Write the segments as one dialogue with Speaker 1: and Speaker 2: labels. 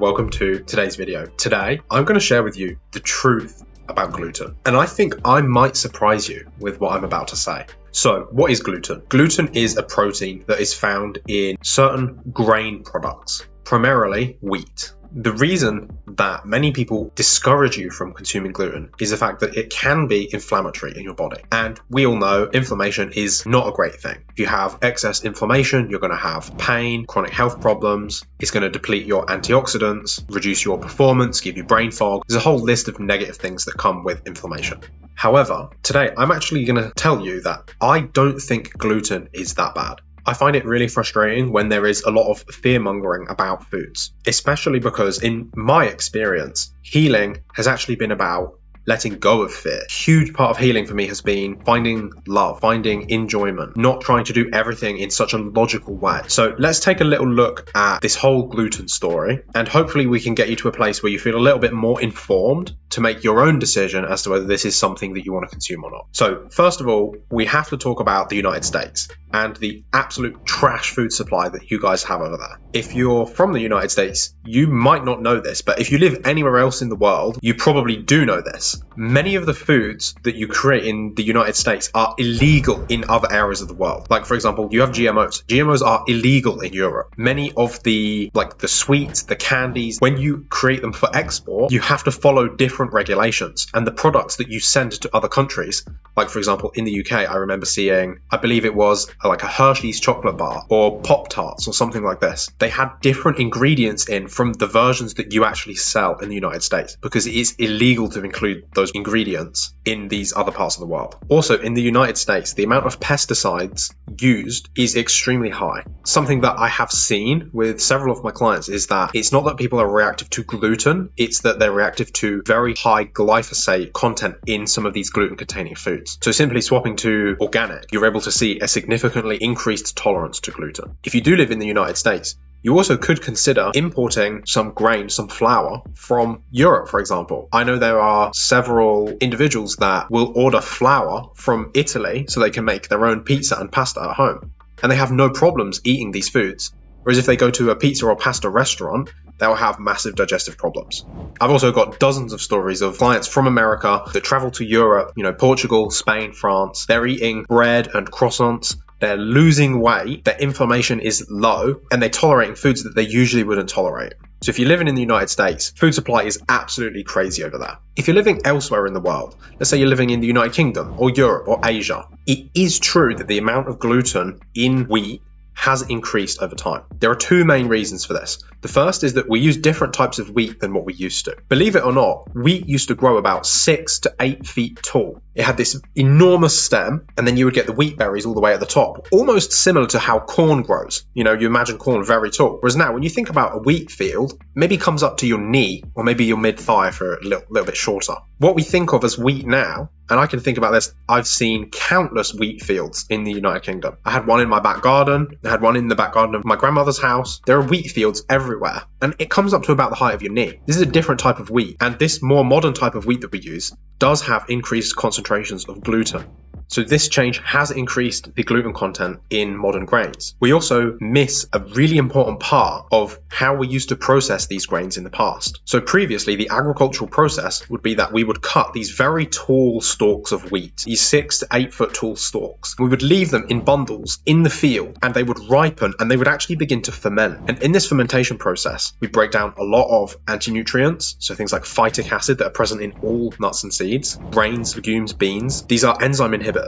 Speaker 1: Welcome to today's video. Today, I'm going to share with you the truth about gluten. And I think I might surprise you with what I'm about to say. So, what is gluten? Gluten is a protein that is found in certain grain products, primarily wheat. The reason that many people discourage you from consuming gluten is the fact that it can be inflammatory in your body. And we all know inflammation is not a great thing. If you have excess inflammation, you're going to have pain, chronic health problems. It's going to deplete your antioxidants, reduce your performance, give you brain fog. There's a whole list of negative things that come with inflammation. However, today I'm actually going to tell you that I don't think gluten is that bad. I find it really frustrating when there is a lot of fear-mongering about foods, especially because in my experience, healing has actually been about letting go of fear. A huge part of healing for me has been finding love, finding enjoyment, not trying to do everything in such a logical way. So let's take a little look at this whole gluten story, and hopefully we can get you to a place where you feel a little bit more informed to make your own decision as to whether this is something that you want to consume or not. So first of all, we have to talk about the United States and the absolute trash food supply that you guys have over there. If you're from the United States, you might not know this, but if you live anywhere else in the world, you probably do know this. Many of the foods that you create in the United States are illegal in other areas of the world. Like, for example, you have GMOs. GMOs are illegal in Europe. Many of the sweets, the candies, when you create them for export, you have to follow different regulations. And the products that you send to other countries, like, for example, in the UK, I remember seeing, I believe it was like a Hershey's chocolate bar or Pop-Tarts or something like this. They had different ingredients in from the versions that you actually sell in the United States because it is illegal to include those ingredients in these other parts of the world. Also, in the United States, the amount of pesticides used is extremely high. Something that I have seen with several of my clients is that it's not that people are reactive to gluten, it's that they're reactive to very high glyphosate content in some of these gluten-containing foods. So simply swapping to organic, you're able to see a significantly increased tolerance to gluten. If you do live in the United States, you also could consider importing some grain, some flour from Europe, for example. I know there are several individuals that will order flour from Italy so they can make their own pizza and pasta at home. And they have no problems eating these foods. Whereas if they go to a pizza or pasta restaurant, they'll have massive digestive problems. I've also got dozens of stories of clients from America that travel to Europe, Portugal, Spain, France. They're eating bread and croissants. They're losing weight, their inflammation is low, and they're tolerating foods that they usually wouldn't tolerate. So if you're living in the United States, food supply is absolutely crazy over there. If you're living elsewhere in the world, let's say you're living in the United Kingdom or Europe or Asia, it is true that the amount of gluten in wheat has increased over time. There are two main reasons for this. The first is that we use different types of wheat than what we used to. Believe it or not, wheat used to grow about 6 to 8 feet tall. It had this enormous stem, and then you would get the wheat berries all the way at the top, almost similar to how corn grows. You imagine corn very tall. Whereas now, when you think about a wheat field, maybe comes up to your knee, or maybe your mid-thigh for a little bit shorter. What we think of as wheat now, and I can think about this, I've seen countless wheat fields in the United Kingdom. I had one in my back garden. I had one in the back garden of my grandmother's house. There are wheat fields everywhere, and it comes up to about the height of your knee. This is a different type of wheat, and this more modern type of wheat that we use does have increased concentrations of gluten. So this change has increased the gluten content in modern grains. We also miss a really important part of how we used to process these grains in the past. So previously, the agricultural process would be that we would cut these very tall stalks of wheat, these 6 to 8 foot tall stalks. We would leave them in bundles in the field, and they would ripen and they would actually begin to ferment. And in this fermentation process, we break down a lot of antinutrients, so things like phytic acid that are present in all nuts and seeds, grains, legumes, beans. These are enzyme inhibitors.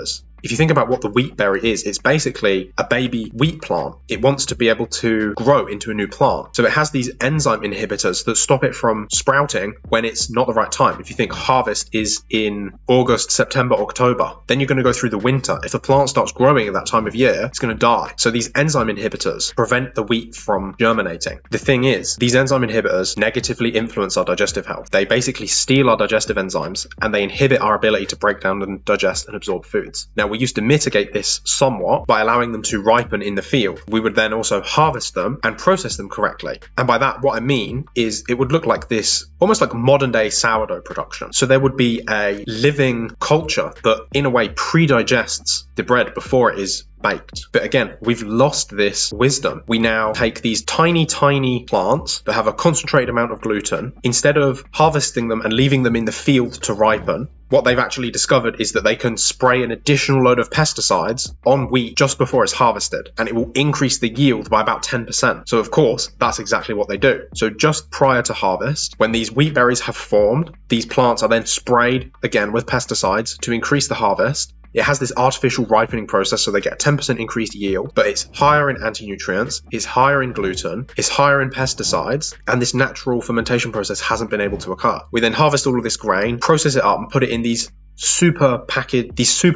Speaker 1: If you think about what the wheat berry is, it's basically a baby wheat plant. It wants to be able to grow into a new plant. So it has these enzyme inhibitors that stop it from sprouting when it's not the right time. If you think harvest is in August, September, October, then you're going to go through the winter. If the plant starts growing at that time of year, it's going to die. So these enzyme inhibitors prevent the wheat from germinating. The thing is, these enzyme inhibitors negatively influence our digestive health. They basically steal our digestive enzymes and they inhibit our ability to break down and digest and absorb food. Now, we used to mitigate this somewhat by allowing them to ripen in the field. We would then also harvest them and process them correctly. And by that, what I mean is it would look like this, almost like modern day sourdough production. So there would be a living culture that in a way pre-digests the bread before it is baked. But again, we've lost this wisdom. We now take these tiny, tiny plants that have a concentrated amount of gluten. Instead of harvesting them and leaving them in the field to ripen, what they've actually discovered is that they can spray an additional load of pesticides on wheat just before it's harvested, and it will increase the yield by about 10%. So of course, that's exactly what they do. So just prior to harvest, when these wheat berries have formed, these plants are then sprayed again with pesticides to increase the harvest. It has this artificial ripening process, so they get a 10% increased yield, but it's higher in anti-nutrients, it's higher in gluten, it's higher in pesticides, and this natural fermentation process hasn't been able to occur. We then harvest all of this grain, process it up, and put it in these super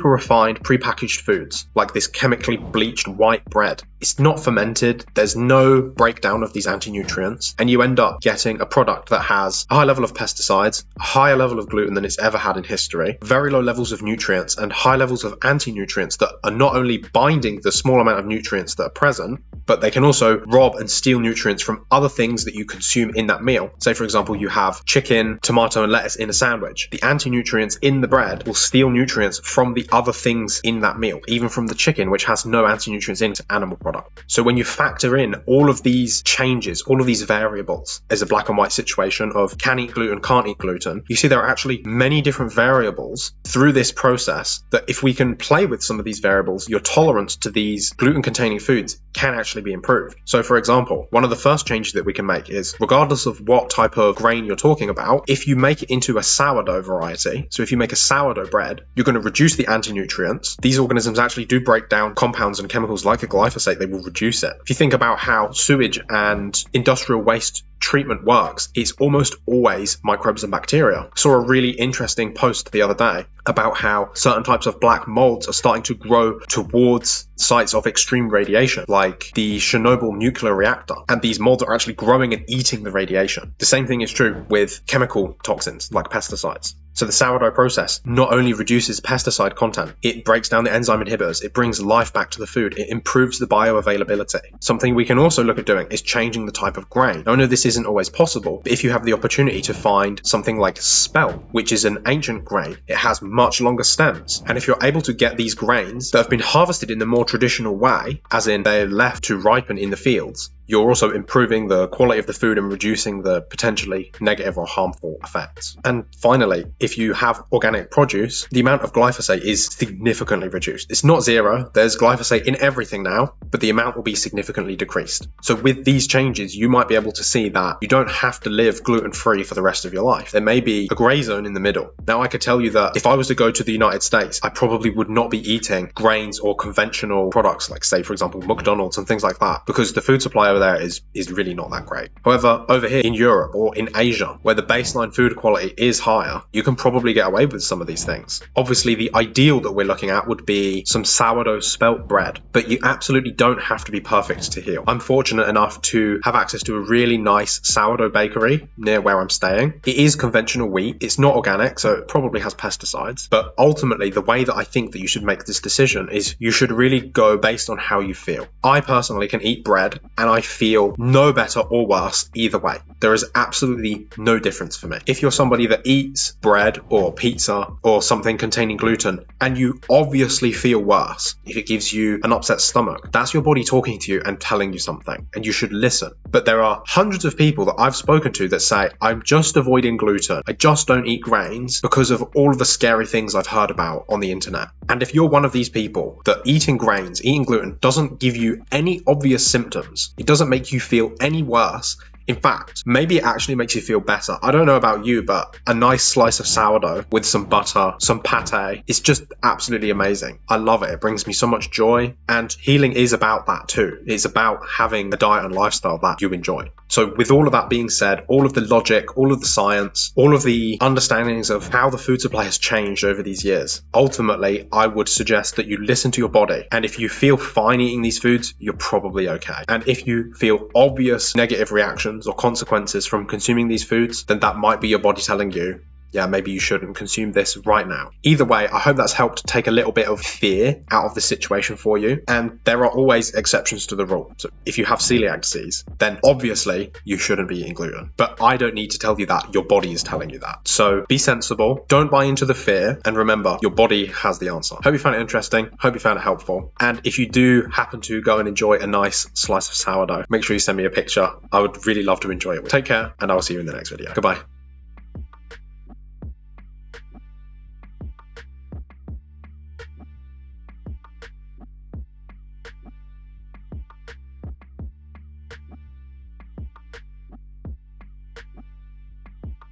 Speaker 1: refined prepackaged foods, like this chemically bleached white bread. It's not fermented, there's no breakdown of these anti-nutrients, and you end up getting a product that has a high level of pesticides, a higher level of gluten than it's ever had in history, very low levels of nutrients, and high levels of anti-nutrients that are not only binding the small amount of nutrients that are present, but they can also rob and steal nutrients from other things that you consume in that meal. Say, for example, you have chicken, tomato, and lettuce in a sandwich. The anti-nutrients in the bread will steal nutrients from the other things in that meal, even from the chicken, which has no anti-nutrients in its animal product. So when you factor in all of these changes, all of these variables as a black and white situation of can eat gluten, can't eat gluten, you see there are actually many different variables through this process that if we can play with some of these variables, your tolerance to these gluten-containing foods can actually be improved. So for example, one of the first changes that we can make is, regardless of what type of grain you're talking about, if you make it into a sourdough variety, so if you make a sourdough bread, you're going to reduce the anti-nutrients. These organisms actually do break down compounds and chemicals like a glyphosate, they will reduce it. If you think about how sewage and industrial waste treatment works, it's almost always microbes and bacteria. I saw a really interesting post the other day about how certain types of black molds are starting to grow towards sites of extreme radiation, like the Chernobyl nuclear reactor, and these molds are actually growing and eating the radiation. The same thing is true with chemical toxins like pesticides. So the sourdough process not only reduces pesticide content, it breaks down the enzyme inhibitors, it brings life back to the food, it improves the bioavailability. Something we can also look at doing is changing the type of grain. Now, I know this isn't always possible, but if you have the opportunity to find something like spelt, which is an ancient grain, it has much longer stems. And if you're able to get these grains that have been harvested in the more traditional way, as in they're left to ripen in the fields, you're also improving the quality of the food and reducing the potentially negative or harmful effects. And finally, if you have organic produce, the amount of glyphosate is significantly reduced. It's not zero, there's glyphosate in everything now, but the amount will be significantly decreased. So with these changes, you might be able to see that you don't have to live gluten-free for the rest of your life. There may be a gray zone in the middle. Now, I could tell you that if I was to go to the United States, I probably would not be eating grains or conventional products like, say, for example, McDonald's and things like that, because the food supply over there is really not that great. However, over here in Europe or in Asia, where the baseline food quality is higher, you can probably get away with some of these things. Obviously, the ideal that we're looking at would be some sourdough spelt bread, but you absolutely don't have to be perfect to heal. I'm fortunate enough to have access to a really nice sourdough bakery near where I'm staying. It is conventional wheat, it's not organic, so it probably has pesticides, but ultimately the way that I think that you should make this decision is you should really go based on how you feel. I personally can eat bread and I feel no better or worse either way. There is absolutely no difference for me. If you're somebody that eats bread or pizza or something containing gluten and you obviously feel worse, if it gives you an upset stomach, that's your body talking to you and telling you something, and you should listen. But there are hundreds of people that I've spoken to that say, I'm just avoiding gluten, I just don't eat grains because of all of the scary things I've heard about on the internet. And if you're one of these people that eating grains, eating gluten doesn't give you any obvious symptoms, it doesn't make you feel any worse, in fact, maybe it actually makes you feel better. I don't know about you, but a nice slice of sourdough with some butter, some pate, it's just absolutely amazing. I love it. It brings me so much joy, and healing is about that too. It's about having a diet and lifestyle that you enjoy. So with all of that being said, all of the logic, all of the science, all of the understandings of how the food supply has changed over these years, ultimately, I would suggest that you listen to your body. And if you feel fine eating these foods, you're probably okay. And if you feel obvious negative reactions or consequences from consuming these foods, then that might be your body telling you yeah, maybe you shouldn't consume this right now. Either way, I hope that's helped take a little bit of fear out of the situation for you. And there are always exceptions to the rule. So if you have celiac disease, then obviously you shouldn't be eating gluten. But I don't need to tell you that. Your body is telling you that. So be sensible. Don't buy into the fear. And remember, your body has the answer. Hope you found it interesting. Hope you found it helpful. And if you do happen to go and enjoy a nice slice of sourdough, make sure you send me a picture. I would really love to enjoy it. Take care, and I will see you in the next video. Goodbye.